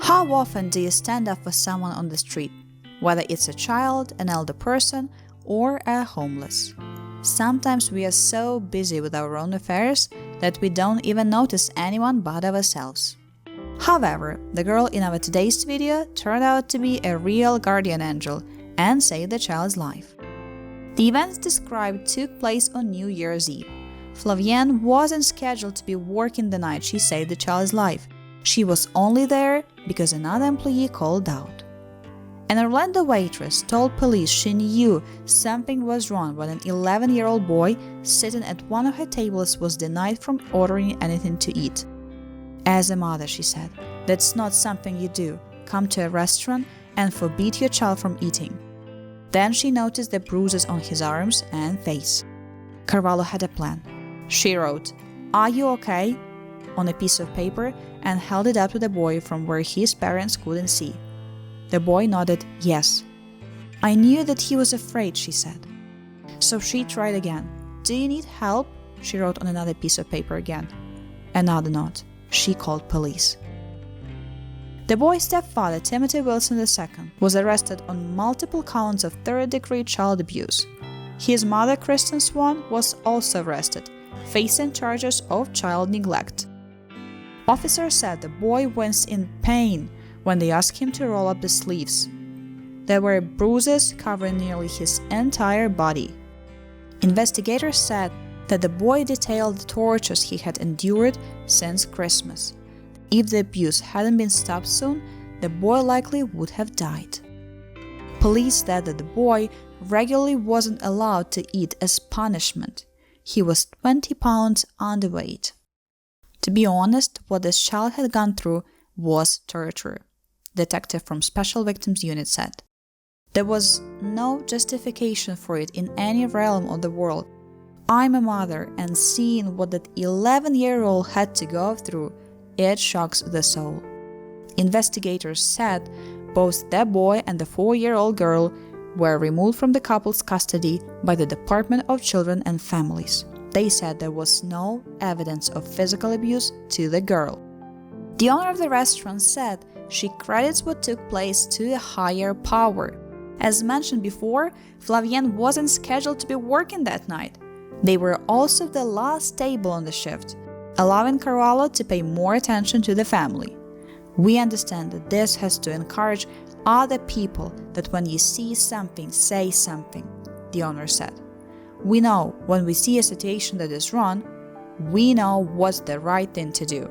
How often do you stand up for someone on the street, whether it's a child, an elder person, or a homeless? Sometimes we are so busy with our own affairs that we don't even notice anyone but ourselves. However, the girl in our today's video turned out to be a real guardian angel and saved the child's life. The events described took place on New Year's Eve. Flavienne wasn't scheduled to be working the night she saved the child's life. She was only there because another employee called out. An Orlando waitress told police she knew something was wrong when an 11-year-old boy sitting at one of her tables was denied from ordering anything to eat. As a mother, she said, that's not something you do, come to a restaurant and forbid your child from eating. Then she noticed the bruises on his arms and face. Carvalho had a plan. She wrote, "Are you okay?" on a piece of paper and held it up to the boy from where his parents couldn't see. The boy nodded yes. "I knew that he was afraid," she said. So she tried again. "Do you need help?" she wrote on another piece of paper again. Another nod. She called police. The boy's stepfather, Timothy Wilson II, was arrested on multiple counts of third-degree child abuse. His mother, Kristen Swan, was also arrested, facing charges of child neglect. Officers said the boy winced in pain when they asked him to roll up the sleeves. There were bruises covering nearly his entire body. Investigators said that the boy detailed the tortures he had endured since Christmas. If the abuse hadn't been stopped soon, the boy likely would have died. Police said that the boy regularly wasn't allowed to eat as punishment. He was 20 pounds underweight. To be honest, what this child had gone through was torture, detective from Special Victims Unit said. There was no justification for it in any realm of the world. I'm a mother, and seeing what that 11-year-old had to go through, it shocks the soul. Investigators said both the boy and the 4-year-old girl were removed from the couple's custody by the Department of Children and Families. They said there was no evidence of physical abuse to the girl. The owner of the restaurant said she credits what took place to a higher power. As mentioned before, Flavienne wasn't scheduled to be working that night. They were also the last table on the shift, allowing Carvalho to pay more attention to the family. We understand that this has to encourage other people that when you see something, say something, the owner said. We know when we see a situation that is wrong, we know what's the right thing to do.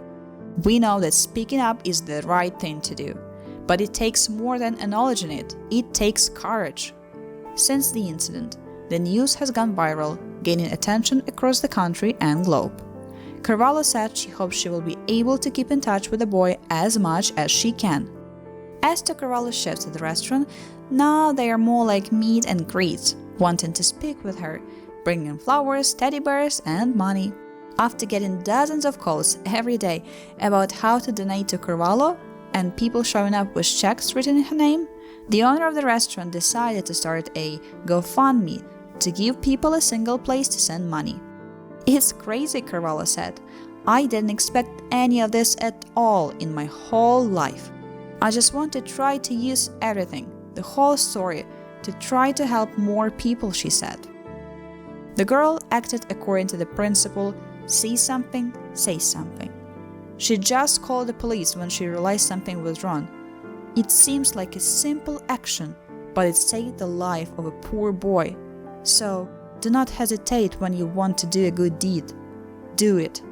We know that speaking up is the right thing to do. But it takes more than acknowledging it, it takes courage. Since the incident, the news has gone viral, gaining attention across the country and globe. Carvalho said she hopes she will be able to keep in touch with the boy as much as she can. As to Carvalho's shifts at the restaurant, now they are more like meet and greets, wanting to speak with her, bringing flowers, teddy bears, and money. After getting dozens of calls every day about how to donate to Carvalho, and people showing up with checks written in her name, the owner of the restaurant decided to start a GoFundMe to give people a single place to send money. "It's crazy," Carvalho said. "I didn't expect any of this at all in my whole life. I just want to try to use everything, the whole story, to try to help more people," she said. The girl acted according to the principle, see something, say something. She just called the police when she realized something was wrong. It seems like a simple action, but it saved the life of a poor boy. So, do not hesitate when you want to do a good deed. Do it.